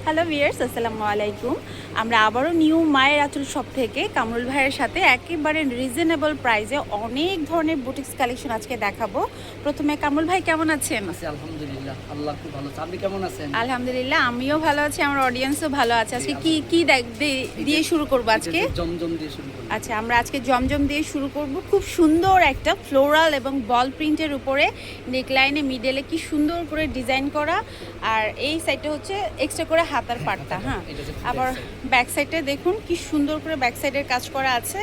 Hello viewers, আসসালামু আলাইকুম। আমরা আবারও নিউ মায়ের আঁচল শপ থেকে কামরুল ভাইয়ের সাথে একেবারে রিজনেবল প্রাইসে অনেক ধরনের বুটিক্স কালেকশন আজকে দেখাবো। প্রথমে কামরুল ভাই কেমন আছেন? আছি আলহামদুলিল্লাহ, আল্লাহ খুব ভালো আছে। আপনি কেমন আছেন? আলহামদুলিল্লাহ, আমিও ভালো আছি, আমার অডিয়েন্সও ভালো আছে। আজকে কি কি দিয়ে শুরু করব আজকে? জমজম দিয়ে শুরু করব। আচ্ছা, আমরা আজকে জমজম দিয়ে শুরু করব। খুব সুন্দর একটা ফ্লোরাল এবং বল প্রিন্টের উপরে নেকলাইনে মিডলে কি সুন্দর করে ডিজাইন করা, আর এই সাইডটা হচ্ছে এক্সট্রা করে হাতার পাটটা। হ্যাঁ, আবার ব্যাক সাইডে দেখুন কি সুন্দর করে ব্যাক সাইডের কাজ করা আছে।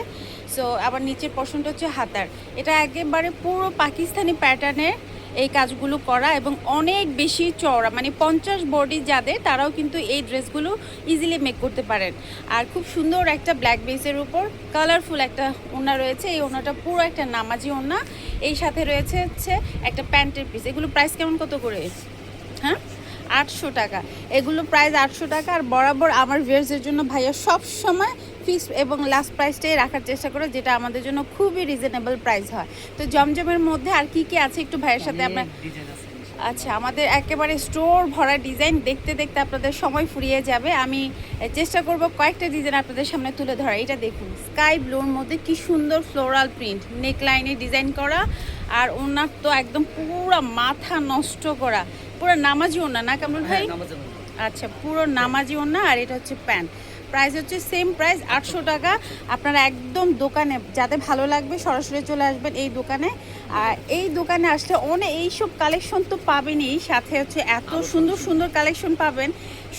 সো আবার নিচের পোর্শনটা হচ্ছে হাতার। এটা একেবারে পুরো পাকিস্তানি প্যাটার্নের এই কাজগুলো করা এবং অনেক বেশি চওড়া, মানে 50 বডি যাদের তারাও কিন্তু এই ড্রেসগুলো ইজিলি মেক করতে পারেন। আর খুব সুন্দর একটা ব্ল্যাক বেসের উপর কালারফুল একটা ওড়না রয়েছে। এই ওড়নাটা পুরো একটা নামাজি ওড়না, এই সাথে রয়েছে হচ্ছে একটা প্যান্টের পিস। এগুলো প্রাইস কেমন কত করে? হ্যাঁ, 800 টাকা। এগুলো প্রাইস 800 টাকা। আর বরাবর আমার ভিউয়ার্সদের জন্য ভাইয়া সব সময় ফিক্স এবং লাস্ট প্রাইসটাই রাখার চেষ্টা করে, যেটা আমাদের জন্য খুবই রিজনেবল প্রাইস হয়। তো জমজমের মধ্যে আর কি কি আছে একটু ভাইয়ের সাথে আমরা। আচ্ছা, আমাদের একেবারে স্টোর ভরা ডিজাইন, দেখতে দেখতে আপনাদের সময় ফুরিয়ে যাবে। আমি চেষ্টা করব কয়েকটা ডিজাইন আপনাদের সামনে তুলে ধরা। এটা দেখুন, স্কাই ব্লুর মধ্যে কি সুন্দর ফ্লোরাল প্রিন্ট, নেকলাইনে ডিজাইন করা, আর ওনার তো একদম পুরো মাথা নষ্ট করা, পুরো নামাজি ওনা না কামরুল ভাই? আচ্ছা, পুরো নামাজি ওনা। আর এটা হচ্ছে প্যান্ট। প্রাইস হচ্ছে সেম প্রাইস, 800 টাকা। আপনারা একদম দোকানে, যাদের ভালো লাগবে সরাসরি চলে আসবেন এই দোকানে। আর এই দোকানে আসলে অনেক এইসব কালেকশন তো পাবেনই, সাথে হচ্ছে এত সুন্দর সুন্দর কালেকশন পাবেন,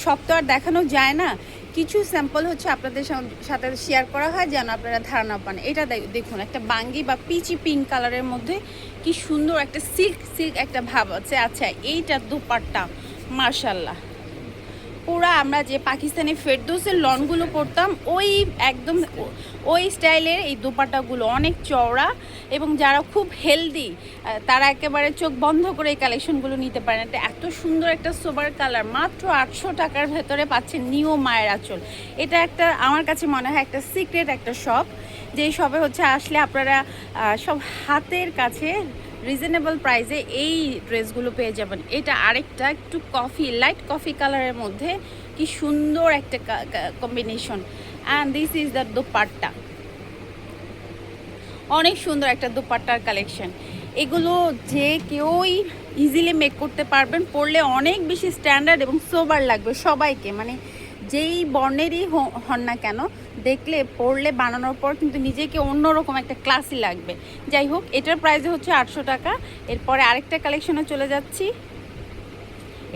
সব তো আর দেখানো যায় না। কিছু স্যাম্পল হচ্ছে আপনাদের সাথে শেয়ার করা হয় যেন আপনারা ধারণা পান। এটা দেখুন, একটা বাঙ্গি বা পিচি পিঙ্ক কালারের মধ্যে কি সুন্দর একটা সিল্ক একটা ভাব আছে। আচ্ছা, এইটা দুপাট্টা মাশাল্লাহ, পুরা আমরা যে পাকিস্তানি ফেরদৌসের লনগুলো পরতাম ওই একদম ওই স্টাইলের এই দোপাট্টাগুলো, অনেক চওড়া, এবং যারা খুব হেলদি তারা একেবারে চোখ বন্ধ করে এই কালেকশনগুলো নিতে পারেন। এটা এত সুন্দর একটা সোবার কালার, মাত্র 800 টাকার ভেতরে পাচ্ছেন নিউ মায়ের আঁচল। এটা একটা আমার কাছে মনে হয় একটা সিক্রেট একটা শপ, যেই শপে হচ্ছে আসলে আপনারা সব হাতের কাছে রিজনেবল প্রাইসে এই ড্রেসগুলো পেয়ে যাবেন। এটা আরেকটা একটু লাইট কফি কালারের মধ্যে কি সুন্দর একটা combination. And this is the dupatta, অনেক সুন্দর একটা দোপাট্টার কালেকশন। এগুলো যে কেউই ইজিলি মেক করতে পারবেন, পরলে অনেক বেশি স্ট্যান্ডার্ড এবং সোবার লাগবে সবাইকে, মানে যেই বর্ণেরই হন না কেন, দেখলে পরলে বানানোর পর কিন্তু নিজেকে অন্যরকম একটা ক্লাসই লাগবে। যাই হোক, এটার প্রাইস হচ্ছে 800 টাকা। এরপরে আরেকটা কালেকশনে চলে যাচ্ছি।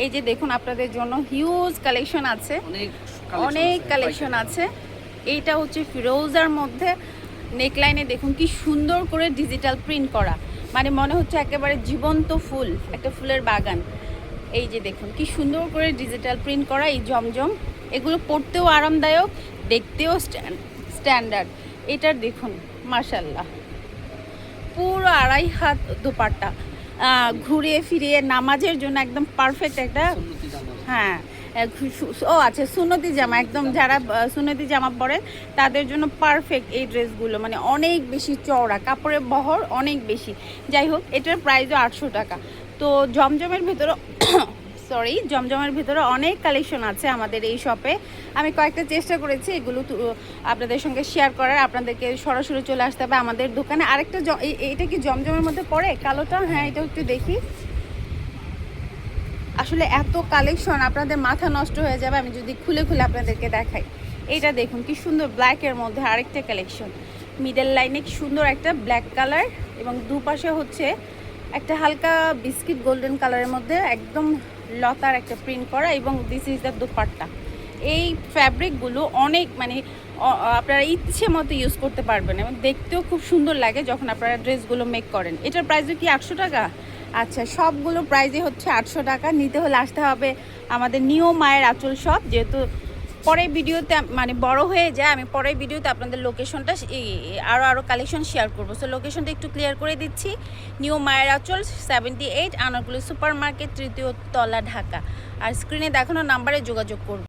এই যে দেখুন, আপনাদের জন্য হিউজ কালেকশন আছে, অনেক কালেকশন আছে। এইটা হচ্ছে ফিরোজার মধ্যে নেকলাইনে দেখুন কি সুন্দর করে ডিজিটাল প্রিন্ট করা, মানে মনে হচ্ছে একেবারে জীবন্ত ফুল, একটা ফুলের বাগান। এই যে দেখুন কি সুন্দর করে ডিজিটাল প্রিন্ট করা এই জমজম। এগুলো পরতেও আরামদায়ক, দেখতেও স্ট্যান্ডার্ড। এটার দেখুন মাশাল্লাহ, পুরো 2.5 হাত দোপাট্টা, ঘুরিয়ে ফিরিয়ে নামাজের জন্য একদম পারফেক্ট একটা। হ্যাঁ, ও আচ্ছা, সুন্নতি জামা, একদম যারা সুন্নতি জামা পরে তাদের জন্য পারফেক্ট এই ড্রেসগুলো, মানে অনেক বেশি চওড়া, কাপড়ের বহর অনেক বেশি। যাই হোক, এটার প্রাইসও 800 টাকা। তো জমজমের ভেতরে জমজমের ভিতরে অনেক কালেকশন আছে আমাদের এই শপে। আমি কয়েকটা চেষ্টা করেছি এগুলো আপনাদের সঙ্গে শেয়ার করার। আপনাদেরকে সরাসরি চলে আসতে হবে আমাদের দোকানে। আরেকটা এইটা কি জমজমের মধ্যে পড়ে কালোটা? হ্যাঁ, এটা একটু দেখি। আসলে এত কালেকশন আপনাদের মাথা নষ্ট হয়ে যাবে আমি যদি খুলে খুলে আপনাদেরকে দেখাই। এইটা দেখুন কি সুন্দর ব্ল্যাকের মধ্যে আরেকটা কালেকশন, মিডল লাইনে কি সুন্দর একটা ব্ল্যাক কালার, এবং দুপাশে হচ্ছে একটা হালকা বিস্কিট গোল্ডেন কালারের মধ্যে একদম লতার একটা প্রিন্ট করা, এবং দিস ইজ দ্য দুপাট্টা। এই ফ্যাব্রিকগুলো অনেক, মানে আপনারা ইচ্ছে মতো ইউজ করতে পারবেন এবং দেখতেও খুব সুন্দর লাগে যখন আপনারা ড্রেসগুলো মেক করেন। এটার প্রাইসও কি 800 টাকা? আচ্ছা, সবগুলো প্রাইসই হচ্ছে 800 টাকা। নিতে হলে আসতে হবে আমাদের নিউ মায়ের আঁচল শপ। যেহেতু পরের ভিডিওতে মানে বড় হয়ে যায়, আমি পরের ভিডিওতে আপনাদের লোকেশনটা আরও কালেকশন শেয়ার করবো। সো লোকেশনটা একটু ক্লিয়ার করে দিচ্ছি। নিউ মায়ের আঁচল 78 আনারকুলি সুপার মার্কেট, 3য় তলা, ঢাকা। আর স্ক্রিনে দেখানো নাম্বারে যোগাযোগ করব।